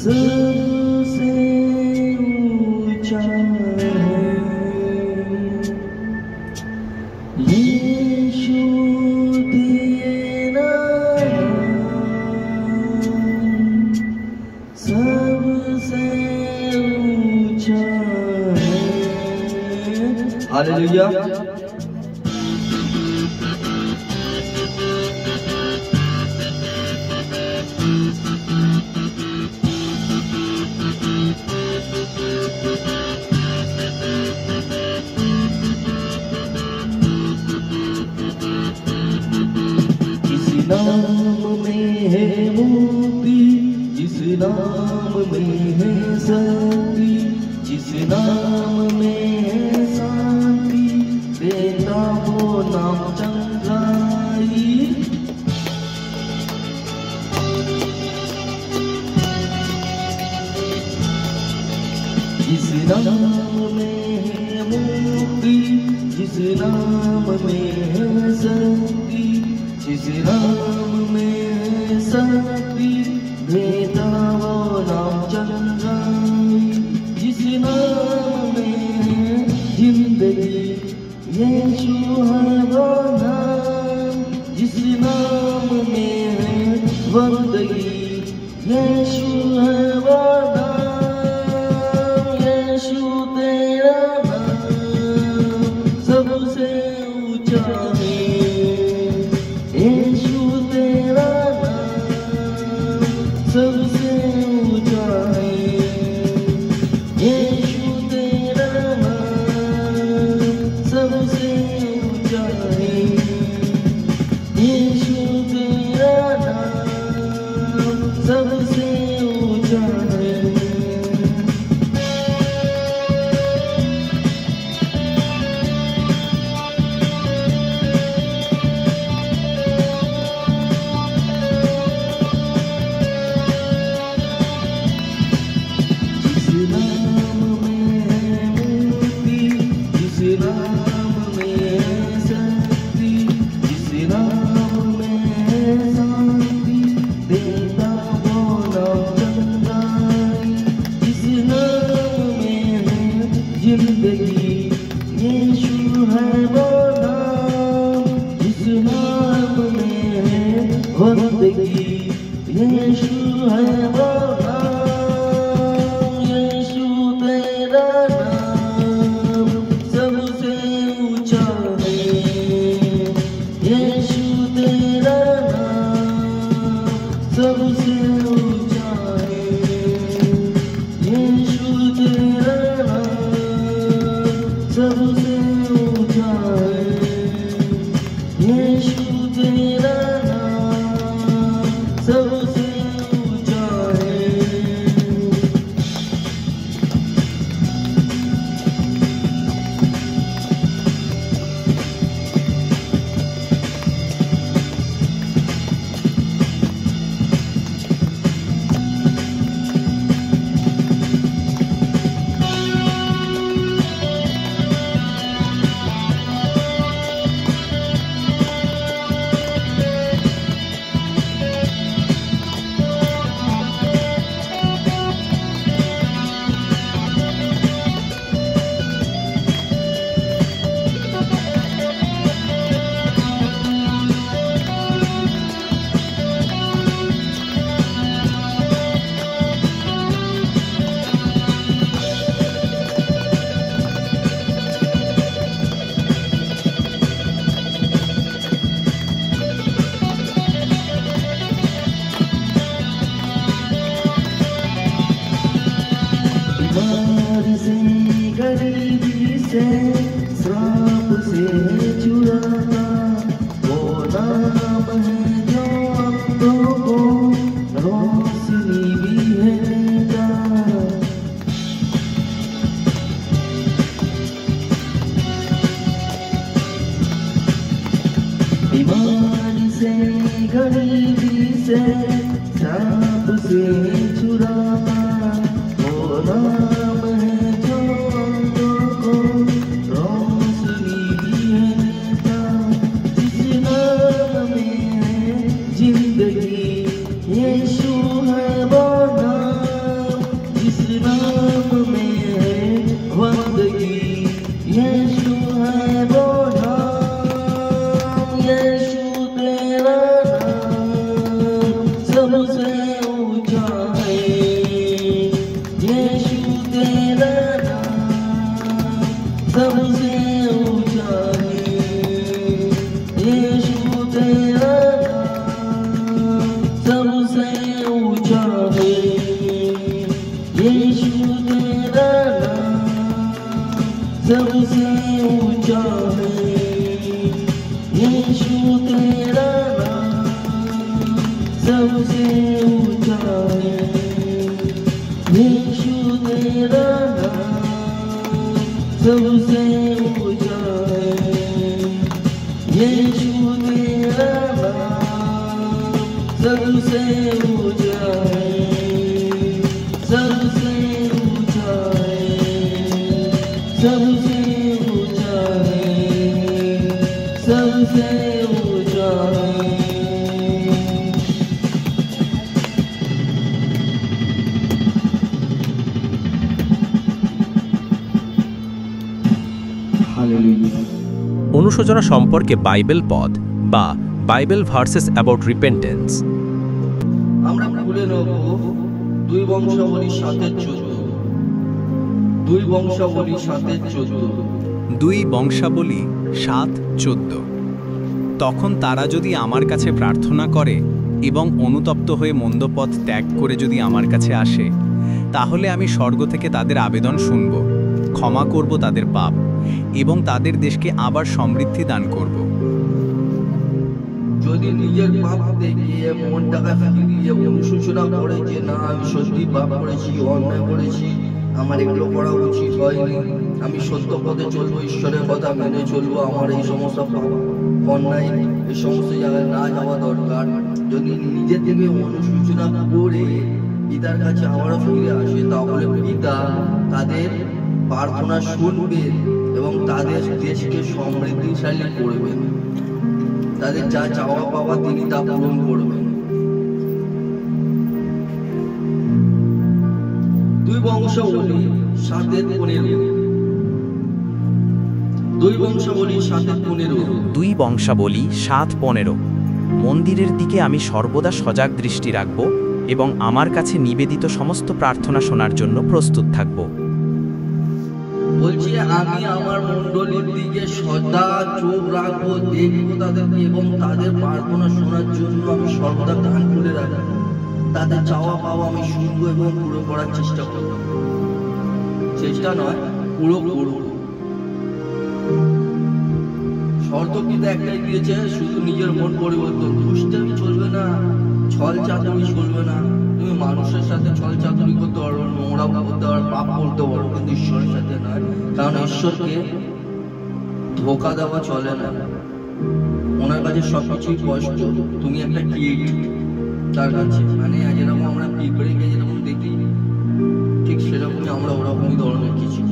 सबसे ऊंचा है यीशु तेरा नाम, सबसे ऊंचा है। हालेलुया। नाम में है मुक्ति, जिस नाम में है शक्ति, जिस नाम में है शांति, देता वो नाम चंगाई। जिस नाम में है मुक्ति, जिस नाम में है शक्ति, जिस नाम में शक्ति, देता वो नाम चंगाई। जिस नाम में जिंदगी, यीशु है वो नाम। जिस नाम में बंदगी, यीशु है वो नाम। यीशु तेरा नाम सबसे ऊंचा है। यीशु तेरा नाम सबसे ऊंचा है। यीशु तेरा नाम सबसे ऊंचा है। यीशु तेरा नाम सबसे ऊंचा है। जिंदगी, यीशु है वो नाम। जिस नाम में है बंदगी, यीशु है वो नाम। यीशु तेरा नाम सबसे ऊंचा है। यीशु तेरा नाम सबसे ऊंचा है। यीशु तेरा सबसे ऊंचा है। यीशु तेरा नाम सबसे ऊंचा है। गरीबी से, श्राप से छुड़ाता वो नाम है जो अंधों को रोशनी भी है देता। बीमारी से, गरीबी से, श्राप से छुड़ाता वो नाम है जो अंधों को रोशनी भी है देता। है, यीशु तेरा नाम सबसे ऊंचा है, यीशु तेरा नाम सबसे ऊंचा है, यीशु तेरा नाम सबसे ऊंचा है, यीशु तेरा नाम सबसे ऊंचा है, सबसे ऊंचा है, सबसे ऊंचा है, सबसे ऊंचा है। অনুশোচনা সম্পর্কে বাইবেল পদ বা বাইবেল ভার্সেস অ্যাবাউট রিপেন্টেন্স। আমরা খুলে নেব 2 বংশাবলী 7:14। 2 বংশাবলী 7:14। 2 বংশাবলী 7:14। তখন তারা যদি আমার কাছে প্রার্থনা করে এবং অনুতপ্ত হয়ে মন্দ পথ ত্যাগ করে যদি আমার কাছে আসে, তাহলে আমি স্বর্গ থেকে তাদের আবেদন শুনব, ক্ষমা করব তাদের পাপ এবং তাদের দেশকে আবার সমৃদ্ধি দান করব। যদি নিজের পাপ দেখিয়ে মনটাকে ফিরিয়ে অনুশোচনা করে যে না আমি সত্যি পাপ করেছি, অন্যায় করেছি, আমার এগুলো করা উচিত হয়নি, আমি সত্য পথে চলবো, ঈশ্বরের কথা মেনে চলবো, আমার এই সমস্ত পাপ অন্যায় এই সমস্ত জায়গায় না যাওয়া দরকার, যদি নিজের থেকে অনুশোচনা করে পিতার কাছে আবারও ফিরে আসে, তাহলে পিতা তাদের প্রার্থনা শুনবেন এবং তাদের দেশকে সমৃদ্ধিশালী করবেন, তাদের যা চাওয়া পাওয়া তিনি তা পূরণ করবেন। 2 বংশাবলী 7:15। 2 বংশাবলী 7:15। 2 বংশাবলী 7:15। মন্দিরের দিকে আমি সর্বদা সজাগ দৃষ্টি রাখব এবং আমার কাছে নিবেদিত সমস্ত প্রার্থনা শোনার জন্য প্রস্তুত থাকব। বলছি আমি আমার মণ্ডলীর দিকে সদা চোখ রাখবো, দেখবো তাদেরকে এবং তাদের প্রার্থনা শোনার জন্য আমি সর্বদা কান খুলে রাখবো, তাদের চাওয়া পাওয়া আমি শুনবো এবং পুরো করার চেষ্টা করবো, চেষ্টা নয় পুরো করবো। শর্ত কিন্তু একটাই দিয়েছে, শুধু নিজের মন পরিবর্তন, দুষ্টামি চলবে না, ছল চাতুরি চলবে না। তুমি মানুষের সাথে ছল চাতুরি করতে পারো, নোংরা করতে পারো, পাপ করতে পারো, কিন্তু ঈশ্বরের সাথে নয়, কারণ ঈশ্বরকে ধোকা দেওয়া চলে না, ওনার কাছে সবকিছুই স্পষ্ট। তুমি একটা কিট তার কাছে, মানে যেরকম আমরা পিঁপড়েকে যেরকম দেখি ঠিক সেরকমই আমরা ওরকমই ধরনের কিছু।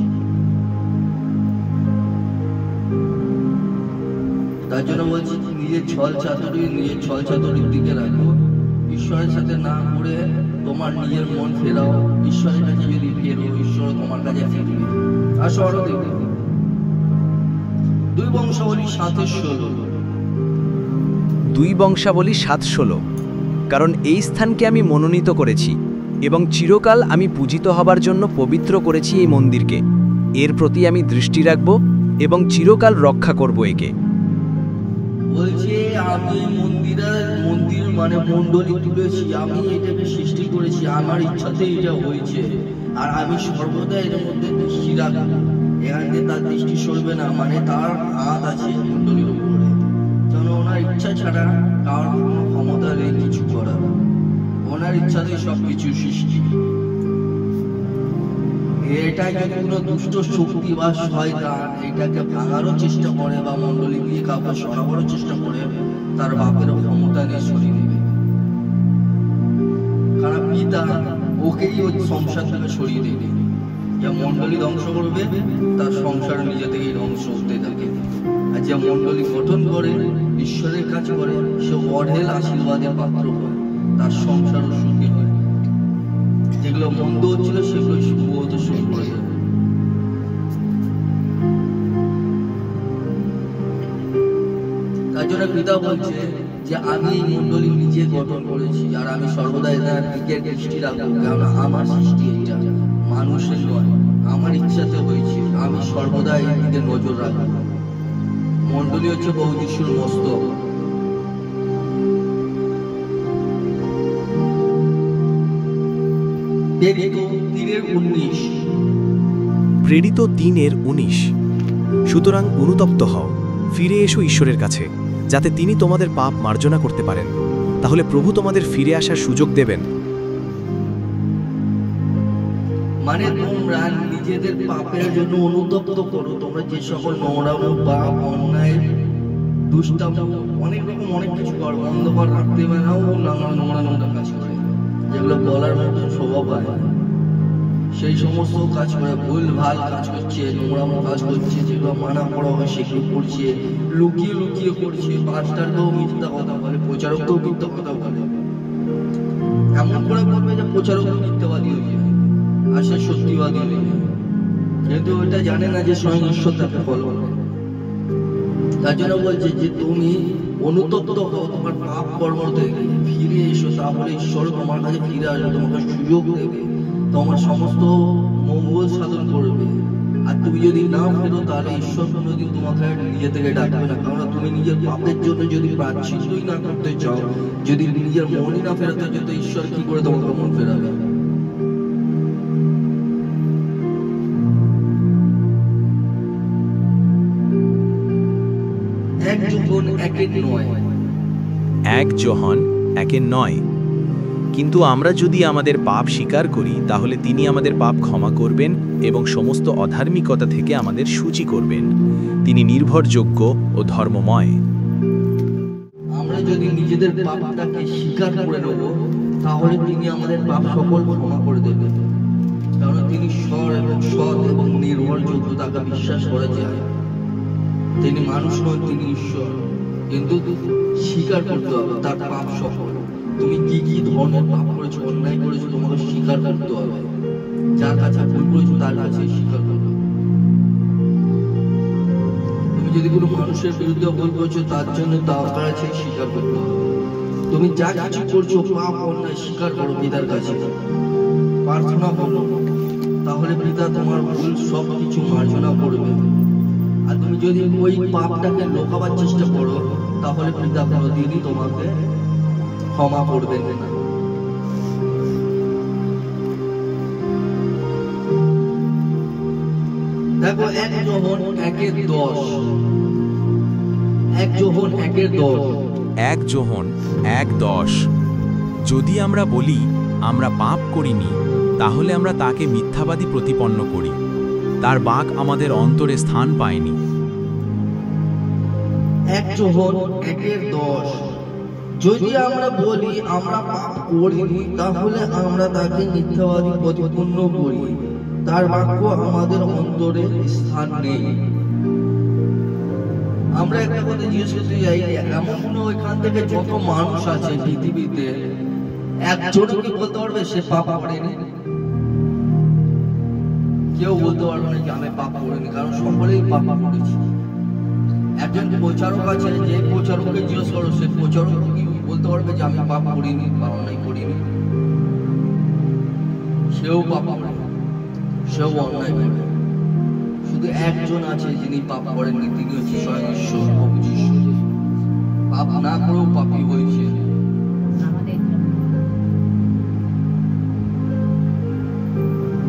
তার জন্য বলছি নিজের ছল চাতুরির দিকে রাখো, ঈশ্বরের সাথে না করে তোমার নিজের মন ফেরাও, ঈশ্বরের কাছে যদি ফেরো ঈশ্বর তোমার কাছে ফিরবে। আর সরো দেখবে 2 বংশাবলী 7:16। 2 বংশাবলী 7:16। কারণ এই স্থানকে আমি মনোনীত করেছি এবং চিরকাল আমি পূজিত হবার জন্য পবিত্র করেছি এই মন্দিরকে, এর প্রতি আমি দৃষ্টি রাখব এবং চিরকাল রক্ষা করব একে। বলছে আমি মন্দির মানে মণ্ডলী তুলেছি, আমি এটাকে সৃষ্টি করেছি, আমার ইচ্ছাতে এটা হয়েছে, আর আমি সর্বদা এর মধ্যে দৃষ্টি রাখবো, এখান থেকে তার দৃষ্টি সরবে না, মানে তার হাত আছে মণ্ডলীর উপরে, যেন ওনার ইচ্ছা ছাড়া কারোর কোনো ক্ষমতা নেই কিছু করার, ওনার ইচ্ছাতে সবকিছু সৃষ্টি। এটাই যদি কোনো দুষ্ট শক্তি বা শয়তান এটাকে ভাঙারও চেষ্টা করে বা মণ্ডলী দিয়ে কাউকে সরাবারও চেষ্টা করে, তার বাপের ক্ষমতা নিয়ে সরিয়ে নেবে, কারণ পিতা ওকেই ওই সংসার থেকে সরিয়ে দেবে। যে মণ্ডলী ধ্বংস করবে তার সংসার নিজে থেকেই ধ্বংস হতে থাকে, আর যে মণ্ডলী গঠন করে ঈশ্বরের কাজ করে সে অঢেল আশীর্বাদের পাত্র হয়, তার সংসারও সুখী হয়। যেগুলো মন্দ হচ্ছিল সেগুলো শুভ হতে শুরু করে যাবে। তার জন্য পিতা বলছে যে আমি এই মণ্ডলী নিজে গঠন করেছি, আর আমি সর্বদা এদের দিকে দৃষ্টি রাখবো, কারণ আমার সৃষ্টি এটা মানুষের নয়, আমার ইচ্ছাতে হয়েছে, আমি সর্বদা এই দিকে নজর রাখবো। মণ্ডলী হচ্ছে বহু যিশুর মস্তক। প্রেরিত 3:19। প্রেরিত 3:19। সুতরাং অনুতপ্ত হও, ফিরে এসো ঈশ্বরের কাছে, যাতে তিনি তোমাদের পাপ মার্জনা করতে পারেন। তাহলে প্রভু তোমাদের ফিরে আসার সুযোগ দেবেন। মানে তোমরা নিজেদের পাপের জন্য অনুতপ্ত করো। তোমরা যে সকল নোংরামো, পাপ, অন্যায়, দুষ্টামো, অনেক রকম অনেক কিছু করো, অন্ধকার রাখতে বেড়াও, নোংরা কাজ করে, যেগুলো বলার মতন স্বভাব হয়, সেই সমস্ত কাজ করে, ভুল ভাল কাজ করছে, নোংরামো কাজ করছে, যেগুলো মানা করা হয় সেগুলো করছে, লুকিয়ে লুকিয়ে করছে, পাস্টারকেও মিথ্যা কথা বলে, প্রচারককেও মিথ্যা কথা বলে। এমন করে বলবে যে প্রচারকও মিথ্যাবাদী হয়ে যায় আর সে সত্যিবাদী হয়ে যায়, কিন্তু ওটা জানে না যে স্বয়ং ঈশ্বর তাকে ফলো করে। তার জন্য বলছে যে তুমি অনুতপ্ত হও, তোমার পাপ কর্ম থেকে ফিরে এসো, তাহলে ঈশ্বর তোমার কাছে ফিরে আসবে, তোমাকে সুযোগ দেবে, তোমার সমস্ত মঙ্গল সাধন করবে। আর তুমি যদি না ফেরো তাহলে ঈশ্বর কোনোদিন তোমাকে নিজে থেকে ডাকবে না। কারণ তুমি নিজের পাপের জন্য যদি প্রায়শ্চিত্তই না করতে চাও, যদি নিজের মনই না ফেরাতে চাও, তো ঈশ্বর কি করে তোমাকে মন ফেরাবে? এক যোহন 1:9। কিন্তু আমরা যদি আমাদের পাপ স্বীকার করি, তাহলে তিনি আমাদের পাপ ক্ষমা করবেন এবং সমস্ত অধার্মিকতা থেকে আমাদের সূচি করবেন। তিনি নির্ভরযোগ্য ও ধর্মময়। আমরা যদি নিজেদের পাপটাকে স্বীকার করে নেব, তাহলে তিনি আমাদের পাপ সকল ক্ষমা করে দেবেন। কারণ তিনি সৎ এবং নির্ভরযোগ্য, তাকে বিশ্বাস করা যায়। তিনি মানুষ নয়, তিনি ঈশ্বর, কিন্তু স্বীকার করতে হবে তার পাপ সকল। তুমি কি কি ধরনের পাপ করেছো, অন্যায় করেছো, তোমাকে স্বীকার করতে হবে। যার কাছে ভুল করেছো তার কাছে স্বীকার করতে হবে। তুমি যদি কোনো মানুষের বিরুদ্ধে ভুল করছো, তার জন্য তার কাছে স্বীকার করতে হবে। তুমি যা কিছু করছো পাপ, অন্যায়, স্বীকার করো পিতার কাছে, প্রার্থনা করো, তাহলে পিতা তোমার ভুল সব কিছু মার্জনা করবে। আর তুমি যদি ওই পাপটাকে লুকাবার চেষ্টা করো, তাহলে পিতা কোনোদিনই তোমাকে ক্ষমা করবেন না। দেখো 1 যোহন 1:10। 1 যোহন 1:10। 1 যোহন 1:10। যদি আমরা বলি আমরা পাপ করিনি, তাহলে আমরা তাকে মিথ্যাবাদী প্রতিপন্ন করি, তার বাক আমাদের অন্তরে স্থান পায়নি। 1 যোহন 1:10। যদি আমরা বলি আমরা পাপ করিনি, তাহলে আমরা তাকে মিথ্যাবাদী প্রতিপন্ন করি, তার বাক্য আমাদের অন্তরে স্থান নেই। আমরা একটা কথা জিজ্ঞেস করতে যাই, এমন কোনো এখান থেকে যত মানুষ আছে পৃথিবীতে, একজন কি বলতে পারবে সে পাপ করেনি? কেউ বলতে পারবে না যে আমি পাপ করিনি, কারণ সকলেই পাপ করেছি। একজন প্রচারক আছে, যে প্রচারককে জিজ্ঞেস করো, সে প্রচারক কি বলতে পারবে যে আমি পাপ করিনি বা অন্যায় করিনি? সেও পাপ করে, সেও অন্যায় করে। শুধু একজন আছে যিনি পাপ করেননি, তিনি হচ্ছে স্বয়ং ঈশ্বর, প্রভু যীশু। পাপ না করেও পাপী হয়েছে।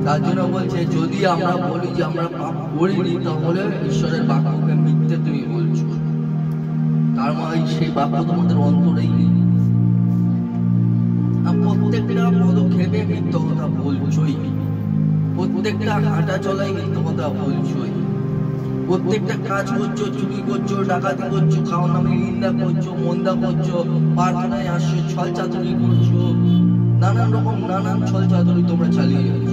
তার জন্য বলছে যদি আমরা বলি যে আমরা পাপ করিনি, তাহলে ঈশ্বরের বাক্যকে মিথ্যে তুমি বলছো, তার মানে সেই বাক্য তোমাদের অন্তরেই নেই। প্রত্যেকটা পদক্ষেপে মিথ্যা কথা বলছোই, প্রত্যেকটা হাঁটা চলাই মিথ্যা কথা বলছোই, প্রত্যেকটা কাজ করছো, চুরি করছো, ডাকাতি করছো, খাওয়ার নামে নিন্দা করছো, মন্দা করছো, প্রার্থনায় আসছো, ছল চাতুরি করছো, নানান ছল চাতুরি তোমরা চালিয়ে যাচ্ছ।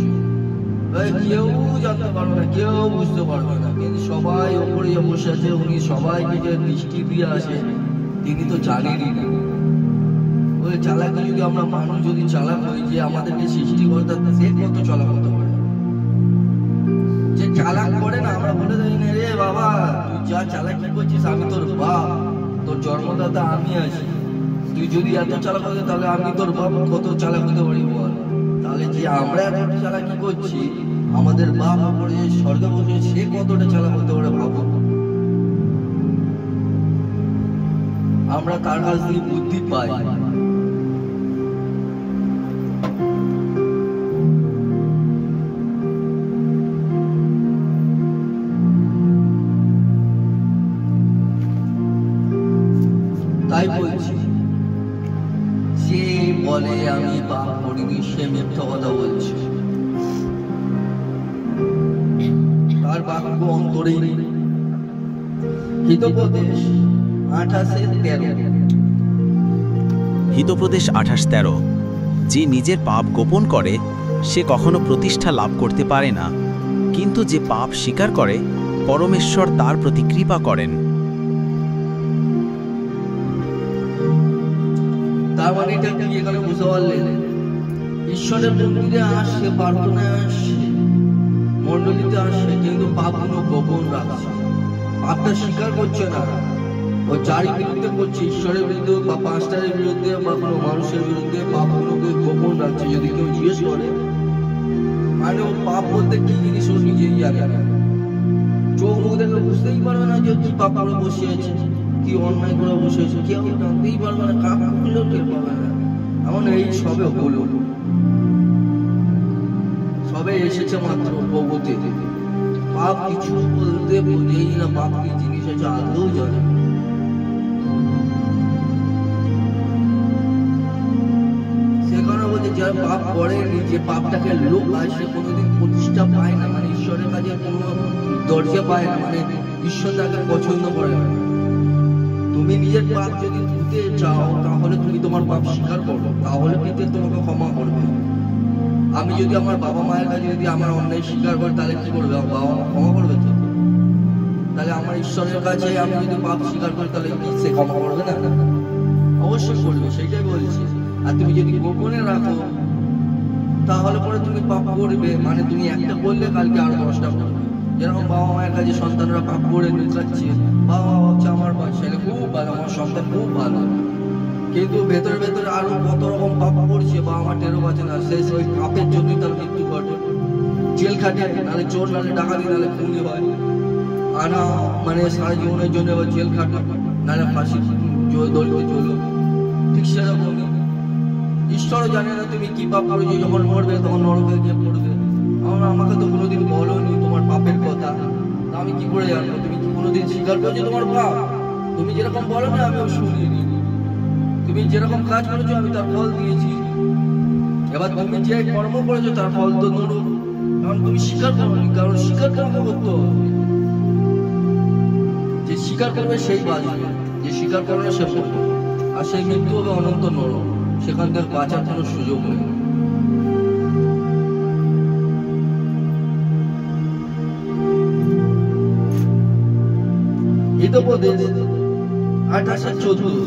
কেউ জানতে পারবে না, কেউ বুঝতে পারবে না, কিন্তু সবাই ওপরে বসে আছে, উনি সবাইকে যে দৃষ্টি দিয়ে আসে তিনি তো জানেনই না। ওই চালাকি যদি আমরা মানুষ যদি চালাক হই, যে আমাদেরকে সৃষ্টিকর্তা সে কত চালাক হতে পারে, যে চালাক করে না আমরা বলে দেই না, রে বাবা তুই যা চালাকি করছিস, আমি তোর বাপ, তোর জন্মদাতা আমি আছি, তুই যদি এত চালাক হতে তাহলে আমি তোর বাপ কত চালাক হতে পারি বল। তাহলে যে আমরা এত চালাকি করছি, আমাদের বাপ উপরে যে স্বর্গে বসে সে কতটা চালাক হতে পারে ভাবো। আমরা তার কাছ থেকে বুদ্ধি পাই। সে মিথ্যা কথা বলছে, তার বাক্য অন্তরেই নেই। হিতোপদেশ 28:13। হিতোপদেশ 28:13। যে নিজের পাপ গোপন করে সে কখনো প্রতিষ্ঠা লাভ করতে পারে না, কিন্তু যে পাপ স্বীকার করে পরমেশ্বর তার প্রতি কৃপা করেন। তার মানে এটা কি এখানে বুঝতে পারলেন? ঈশ্বরের মন্দিরে আসে, প্রার্থনায় আসে, মণ্ডলীতে আসে, কিন্তু পাপগুলো গোপন রাখছে, পাপটা স্বীকার করছে না। ও যারই বিরুদ্ধে করছে, ঈশ্বরের বিরুদ্ধে বা পাঁচটারের বিরুদ্ধে বা কোনো মানুষের বিরুদ্ধে, পাপগুলোকে গোপন রাখছে। যদি কেউ জিজ্ঞেস করে, মানে ও পাপ বলতে কি জিনিস ও নিজেই জানে না। চোখ মুখ দেখে বুঝতেই পারবে না যে কি পাপ করে বসে আছে, কি অন্যায় করে বসে আছে, কেউ জানতেই পারবে না, কাপ খুলেও টের পাবে না। এমন এই সবে হলো, সবে এসেছে মাত্র প্রভুতে। পাপ কিছু বলতে বোঝেই না, পাপ কি জিনিস আছে আদৌ জানে না। সেখানে বলছে যারা পাপ করেনি, যে পাপটাকে লুকায়, সে কোনোদিন প্রতিষ্ঠা পায় না, মানে ঈশ্বরের কাছে কোনো দরজা পায় না, মানে ঈশ্বর তাকে পছন্দ করে না। তুমি নিজের পাপ যদি ধুতে চাও, তাহলে তুমি তোমার পাপ স্বীকার করো, তাহলে পিতা তোমাকে ক্ষমা করবে। আমি যদি আমার বাবা মায়ের কাছে যদি আমার অন্যায় স্বীকার করি, তাহলে কি করবে? আমার বাবা মা ক্ষমা করবে তো? তাহলে আমার ঈশ্বরের কাছে আমি যদি পাপ স্বীকার করি, তাহলে কি সে ক্ষমা করবে না? অবশ্যই করবে, সেইটাই বলছি। আর তুমি যদি গোপনে রাখো, তাহলে পরে তুমি পাপ করবে, মানে তুমি একটা করলে কালকে আরো 10টা করবে। যেরকম বাবা মায়ের কাছে সন্তানরা পাপ করে লুকাচ্ছে, বাবা মা ভাবছে আমার ছেলে খুব ভালো, আমার সন্তান খুব ভালো, কিন্তু ভেতরে ভেতরে আরো কত রকম পাপ করছে, বাবা মা টেরও পাচ্ছে না। শেষ ওই পাপের জন্যই তার মৃত্যু ঘটে, জেল খাটে, নাহলে চোর, নাহলে ডাকাতি, নাহলে খুনি হয়, আনা মানে সারা জীবনের জন্য জেল খাটে, নাহলে ফাঁসি দড়িতে চলো। ঠিক সেরকমই ঈশ্বরও জানে না তুমি কি পাপ করেছো, যখন মরবে তখন নরকে গিয়ে পড়বে। আমাকে তো কোনোদিন বলোনি তোমার পাপের কথা, আমি কি করে জানবো? তুমি কি কোনোদিন স্বীকার করছো তোমার পাপ? তুমি যেরকম বলো না, আমিও শুনিনি। তুমি যেরকম কাজ করেছো আমি তার ফল দিয়েছি। এবার তুমি যে কর্ম করেছো তার ফল তো নরক, কারণ তুমি স্বীকার করোনি। কারণ স্বীকার কেমন করতে হবে? যে স্বীকার করবে সেই বাঁচবে, যে স্বীকার করবে না সে পড়বে, আর সেই মৃত্যু হবে অনন্ত নরক, সেখান থেকে বাঁচার কোনো সুযোগ নেই। হিতোপদেশ 28:14।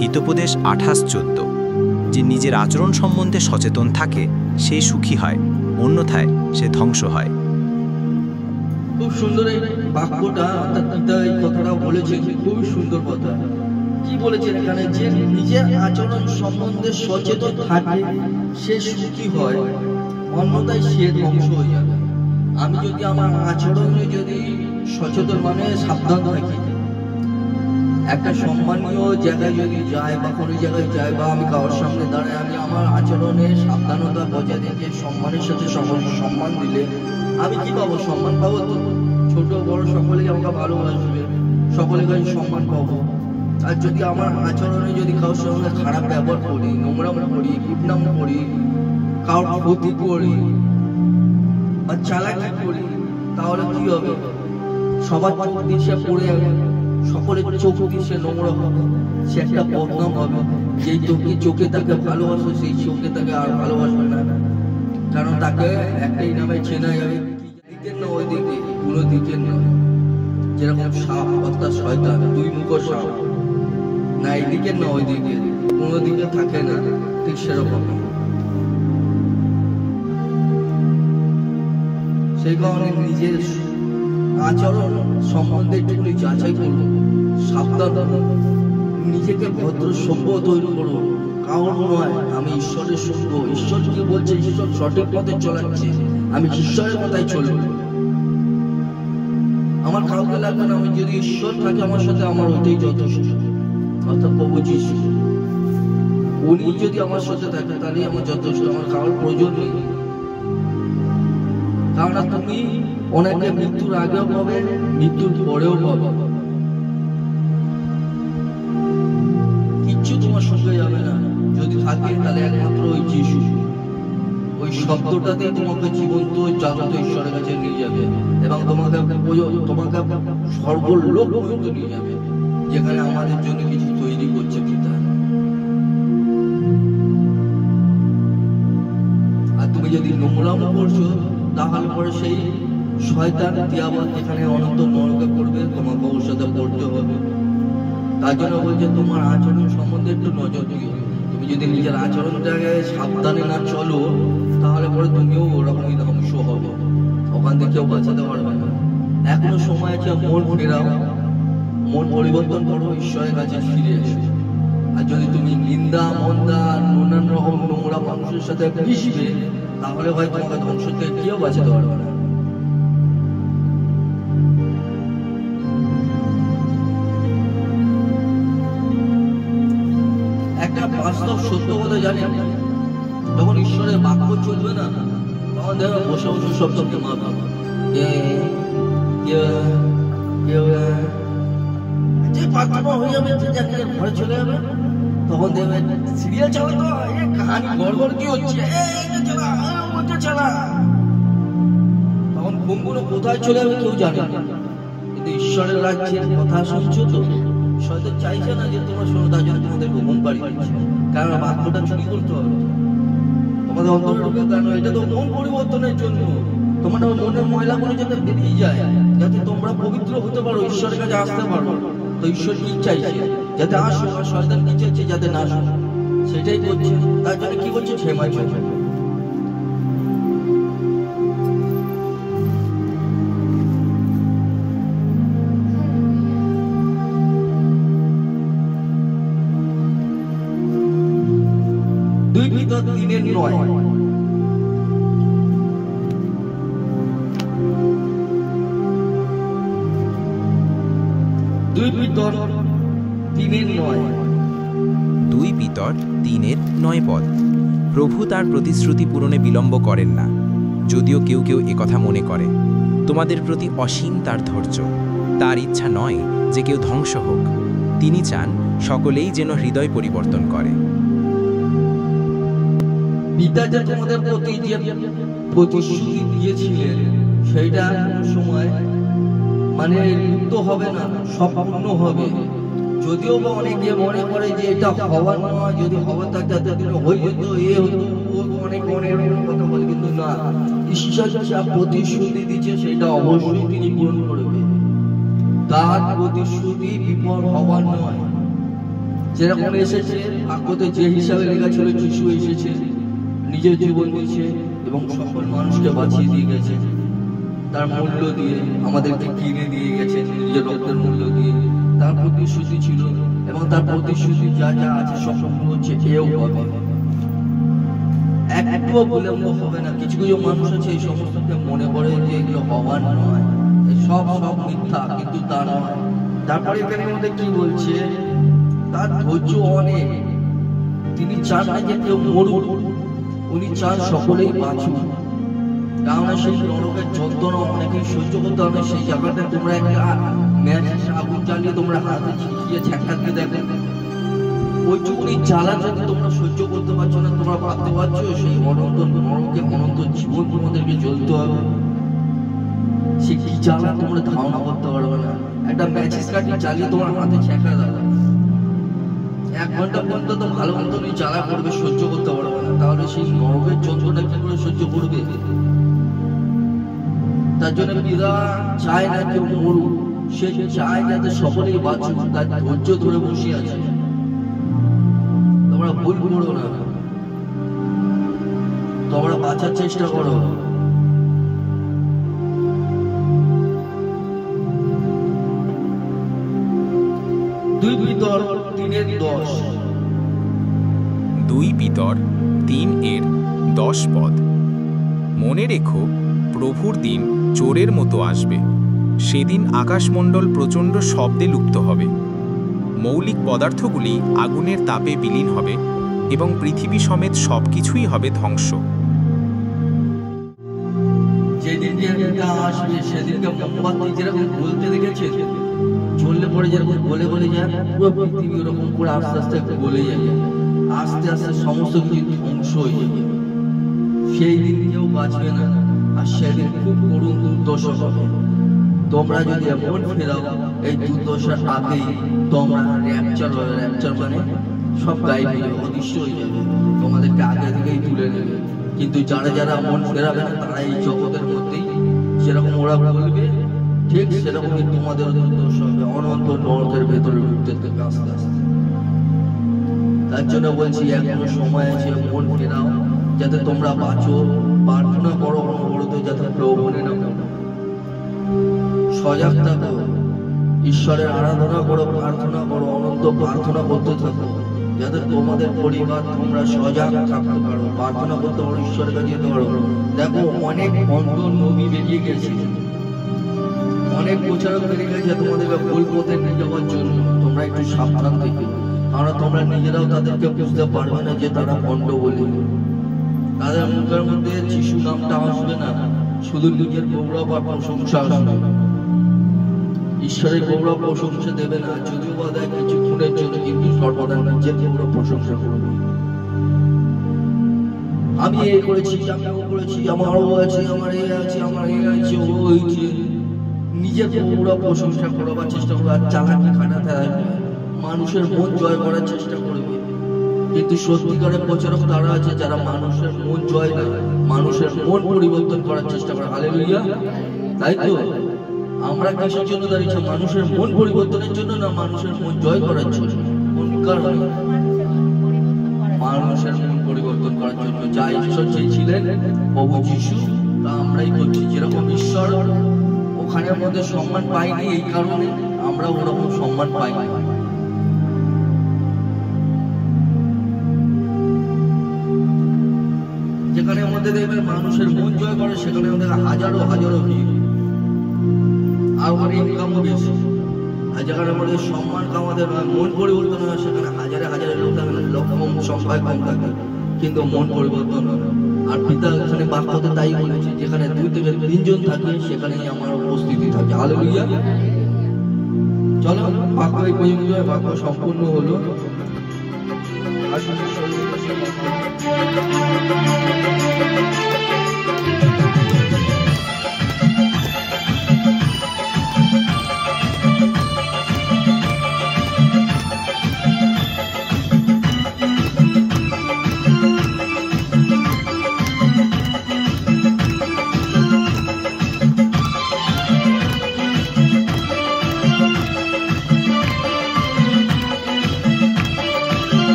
হিতোপদেশ 28:14। যে নিজের আচরণ সম্বন্ধে সচেতন থাকে সে সুখী হয়, অন্যথায় সে ধ্বংস হয়। খুব সুন্দর এই বাক্যটা, অর্থাৎ পিতা এই কথাটা বলেছেন, খুবই সুন্দর কথা। কি বলেছেন এখানে? যে নিজের আচরণ সম্বন্ধে সচেতন থাকে সে সুখী হয়, অন্যথায় সে ধ্বংস হয়ে যাবে। আমি যদি আমার আচরণে যদি সচেতন, মানে সাবধান থাকি, একটা সম্মানীয় জায়গায় যদি যাই বা কোনো জায়গায় যাই, বা আমি কারোর সামনে দাঁড়াই, আমি আমার আচরণে সাবধানতা বজায় রেখে সম্মানের সাথে সম্মান দিলে আমি কি পাবো? সম্মান পাবো তো। ছোট বড় সকলেই আমাকে ভালোবাসবে, সকলের কাছে সম্মান পাবো। আর যদি আমার আচরণে যদি কারোর সঙ্গে খারাপ ব্যবহার করি, নোংরাম করি, কুটনাম করি, কারোর ক্ষতি করি বা চালাকি করি, তাহলে কি হবে? সবার চোখ দিয়ে সে পড়ে যাবে, সকলের চোখ দিয়ে সে নোংরা হবে, সে একটা বদনাম হবে। যেই চোখে তাকে ভালোবাসো, সেই চোখে তাকে আর ভালোবাসবে না, কারণ তাকে একটাই নামে চেনা যাবে, দিকের না ওই দিকে, কোনো দিকের না। যেরকম সাপ অর্থাৎ শয়তান, দুই মুখ সাপ, না এই দিকের না ওই দিকে, কোনো দিকে থাকে না, ঠিক সেরকম। সেই কারণে নিজের আচরণ সম্বন্ধে একটুখানি যাচাই করুন, সাবধান হন, নিজেকে ভদ্র সভ্য তৈরি করুন। কারণ নয় আমি ঈশ্বরের সভ্য, ঈশ্বর কি বলছে, ঈশ্বর সঠিক পথে চলাচ্ছে, আমি ঈশ্বরের কথাই চলব। আমার কাউকে লাগবে না, আমি যদি ঈশ্বর থাকে আমার সাথে, আমার ওইটাই যথেষ্ট। অর্থাৎ প্রভু যিশু, উনি যদি আমার সাথে থাকে তাহলেই আমার যথেষ্ট, আমার কারোর প্রয়োজন নেই। কারণ তুমি ওনাকে মৃত্যুর আগেও পাবে, মৃত্যুর পরেও পাবে, কিচ্ছু তোমার সঙ্গে যাবে না। যদি থাকে তাহলে একমাত্র ওই শব্দটাতেই তোমাকে জীবন্ত জাগ্রত ঈশ্বরের কাছে নিয়ে যাবে এবং তোমাকে সর্বলোক পর্যন্ত নিয়ে যাবে, যেখানে আমাদের জন্য কিছু তৈরি করছে পিতা। আর তুমি যদি নোংরাম করছো তাহলে পরে সেই শয়তান দিয়াবত যেখানে অনন্ত নরকে করবে, তোমাকে ওর সাথে পড়তে হবে। তার জন্য বলছে তোমার আচরণ সম্বন্ধে একটু নজর দিও। তুমি যদি নিজের আচরণটাকে সাবধানে না চলো তাহলে পরে তুমিও ওরকমই ধ্বংস হবে, ওখান থেকে কেউ বাঁচাতে পারবে না। এখনো সময় আছে, মন ফেরাও, মন পরিবর্তন করো, ঈশ্বরের কাছে ফিরে এসো। আর যদি তুমি নিন্দা মন্দা নানান রকম নোংরা মানুষের সাথে মিশবে তাহলে ভাই তোমাকে ধ্বংস থেকে কেউ বাঁচাতে পারবে না। একটা বাস্তব সত্য কথা জানেন, যখন ঈশ্বরের বাক্য চলবে না তখন দেখো বসে বসে সব সবকে মারবে, যে প্রার্থনা হয়ে যাবে ঘরে চলে যাবে, তখন দেখবেন সিরিয়াল চালাতে কাহানি গড়বড় কি হচ্ছে, তখন ঘুমগুলো কোথায় চলে যাবে কেউ জানে না। কিন্তু ঈশ্বরের রাজ্যের কথা শুনছো তো, শয়তান চাইছে না যে তোমরা শোনো, তার জন্য তোমাদের ঘুম পাড়িয়ে দিচ্ছে, কারণ বাক্যটা চুরি করতে হবে তোমাদের অন্তরে ঢোকে। কারণ এটা তো মন পরিবর্তনের জন্য, তোমার মনের ময়লাগুলো যাতে বেরিয়ে যায়, যাতে তোমরা পবিত্র হতে পারো, ঈশ্বরের কাছে আসতে পারো। তো ঈশ্বর কি চাইছে? যাতে আসো। আর শয়তান কি চাইছে? যাতে না আসো, সেটাই করছে। তার জন্য কি করছে? ক্ষমা চাইছে। দুই পিতর 3:9। দুই পিতর 3:9। 2 পিতর 3:9 পদ। প্রভু তার প্রতিশ্রুতি পূরণে বিলম্ব করেন না, যদিও কেউ কেউ একথা মনে করে। তোমাদের প্রতি অসীম তার ধৈর্য, তার ইচ্ছা নয় যে কেউ ধ্বংস হোক, তিনি চান সকলেই যেন হৃদয় পরিবর্তন করে। পিতা যে তোমাদের প্রতি যে প্রতিশ্রুতি দিয়েছিলেন সেটা সময় মানে লিপ্ত হবে না, সম্পূর্ণ হবে। যদিও বা অনেকে মনে করে যে এটা হওয়ার নয়, যদি হওয়ার থাকে হয়ে যেত, এ হতো, অনেক অনেক কথা বলে, কিন্তু না, ঈশ্বর যা প্রতিশ্রুতি দিচ্ছে সেটা অবশ্যই তিনি পূরণ করবে। তার প্রতিশ্রুতি বিফল হওয়ার নয়। যেরকম এসেছে বাক্যতে যে হিসাবে লেখা ছিল, যিশু এসেছে, নিজের জীবন দিয়েছে এবং সকল মানুষকে বাঁচিয়ে দিয়ে গেছে, তার মূল্য দিয়ে আমাদেরকে কিনে দিয়ে গেছে, নিজের রক্তের মূল্য দিয়ে। তার প্রতিশ্রুতি ছিল এবং তার প্রতিশ্রুতি যা যা আছে সব হচ্ছে, এও হবে, একটুও বিলম্ব হবে না। কিছু কিছু মানুষ আছে এই সমস্তকে মনে করে যে এগুলো হওয়ার নয়, সব সব মিথ্যা, কিন্তু তা নয়। তারপরে এখানে মধ্যে কি বলছে? তার ধৈর্য অনেক, তিনি চান না যে কেউ মরুক, উনি চান সকলেই বাঁচুক। কারণ সেই নরকের যন্ত্রণা অনেকেই সহ্য করতে হবে। সেই জায়গাটা তোমরা একটা ম্যাচ আগুন জ্বালিয়ে তোমরা হাতে ছিটিয়ে ছেঁকাতে দেখো, ওইটুকুনি জ্বালা যদি তোমরা সহ্য করতে পারছো না, তোমরা ভাবতে পারছো সেই অনন্ত নরকে অনন্ত জীবন তোমাদেরকে জ্বলতে হবে। সে কি জ্বালা তোমরা ধারণা করতে পারবে না। একটা ম্যাচিস কাঠি জ্বালিয়ে তোমার হাতে ছেঁকা দেবে, 1 ঘন্টা পর্যন্ত তো ভালো মতনই জ্বালা করবে, সহ্য করতে পারবে না। তাহলে সেই নরকের যন্ত্রণা কি করে সহ্য করবে? তার জন্য পিতা চায় না কেউ মরুক, সে চায় যাতে সকলেই বাঁচুক, তার ধৈর্য ধরে বসে আছে। তোমরা ভুল করো না, তোমরা বাঁচার চেষ্টা করো। দুই পিতর 3:10। 2 পিতর 3:10 পদ। মনে রেখো, প্রভুর দিন চোরের মতো আসবে। সেদিন আকাশমণ্ডল প্রচণ্ড শব্দে লুপ্ত হবে, মৌলিক পদার্থগুলি আগুনের তাপে বিলীন হবে এবং পৃথিবী সমেত সবকিছুই হবে ধ্বংস। যেদিনটা আসবে সেদিনকে মোমবাতি যেরকম বলতে দেখেছে, চললে পরে যেরকম গলে গলে যায়, পুরো পৃথিবী ওরকম করে আস্তে আস্তে গলে যাবে, আস্তে আস্তে সমস্ত কিছু ধ্বংস হয়ে যাবে। সেই দিন কেউ বাঁচবে না, আর সেদিন খুব করুণ দুর্দশা হবে। তোমরা যদি মন ফেরাও এই দুর্দশার আগেই তোমরা র্যাপচার মানে সব গায়েব হয়ে যাবে, অদৃশ্য হয়ে যাবে, তোমাদেরকে আগে থেকেই তুলে নেবে। কিন্তু যারা যারা মন ফেরাবে না তারা এই জগতের মধ্যেই যেরকম ওরা বলবে ঠিক সেরকমই তোমাদের দুর্দশা হবে, অনন্ত নরকের ভেতরে ঢুকতে থেকে আস্তে আস্তে। তার জন্য বলছি এখনো সময় আছে, মন ফেরাও যাতে তোমরা বাঁচো, প্রার্থনা করো অনবরত যাতে প্রভুনে না করো, সজাগ থাকো, ঈশ্বরের আরাধনা করো, প্রার্থনা করো, অনন্ত প্রার্থনা করতে থাকো যাতে তোমাদের পরিবার তোমরা সজাগ থাকতে পারো, প্রার্থনা করতে পারো, ঈশ্বরের কাছে যেতে পারো। দেখো অনেক অন্ধ নবী বেরিয়ে গেছে, অনেক প্রচারক বেরিয়ে গেছে তোমাদেরকে ভুল পথে নিয়ে যাওয়ার জন্য। তোমরা একটু সাবধান থেকে, কারণ তোমরা নিজেরাও তাদেরকে বুঝতে পারবে না যে তারা ভণ্ড বলে। তাদের মুখের মধ্যে যিশু নামটা আসবে না, শুধু নিজের গৌরব আর প্রশংসা আসবে, ঈশ্বরের গৌরব প্রশংসা দেবে না। যদিও বা দেয় কিছুক্ষণের জন্য, কিন্তু সর্বদা নিজের গৌরব প্রশংসা করবে। আমি এই করেছি, আমি ও করেছি, আমারও আছে, আমার এ আছে, আমার এ আছে, ও হয়েছে, নিজের গৌরব প্রশংসা করবার চেষ্টা করবে, আর চালাকি খাটাতে থাকবে, মানুষের মন জয় করার চেষ্টা করবে। কিন্তু সত্যিকারের প্রচারক তারা আছে যারা মানুষের মন জয় না, মানুষের মন পরিবর্তন করার চেষ্টা করে। হালেলুয়া, তাই তো? আমরা কিসের জন্য দাঁড়িয়েছি? মানুষের মন পরিবর্তনের জন্য না মানুষের মন জয় করার জন্য? কোন কারণে? মানুষের মন পরিবর্তন করার জন্য। যা ঈশ্বর চেয়েছিলেন প্রভু যিশু তা আমরাই করছি। যেরকম ঈশ্বর ওখানের মধ্যে সম্মান পাইনি, এই কারণে আমরা ওরকম সম্মান পাইনি। যেখানে মধ্যে দেখবেন মানুষের মন জয় করে, সেখানে আমাদের হাজারো হাজারো ভিড়, আর ওখানে ইনকামও বেশি। আর যেখানে আমাদের সম্মান কামাদের মন পরিবর্তন হয়, সেখানে হাজারে হাজারে লোক থাকে, লক্ষ সংখ্যায় কম থাকে, কিন্তু মন পরিবর্তন হয়। আর পিতা এখানে বাক্যতে তাই বলেছে, যেখানে 2 থেকে 3 জন থাকে সেখানেই আমার উপস্থিতি থাকে। হালেলুয়া। চলো বাক্য এই পর্যন্ত, বাক্য সম্পূর্ণ হলো। আসুন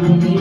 বন্ধু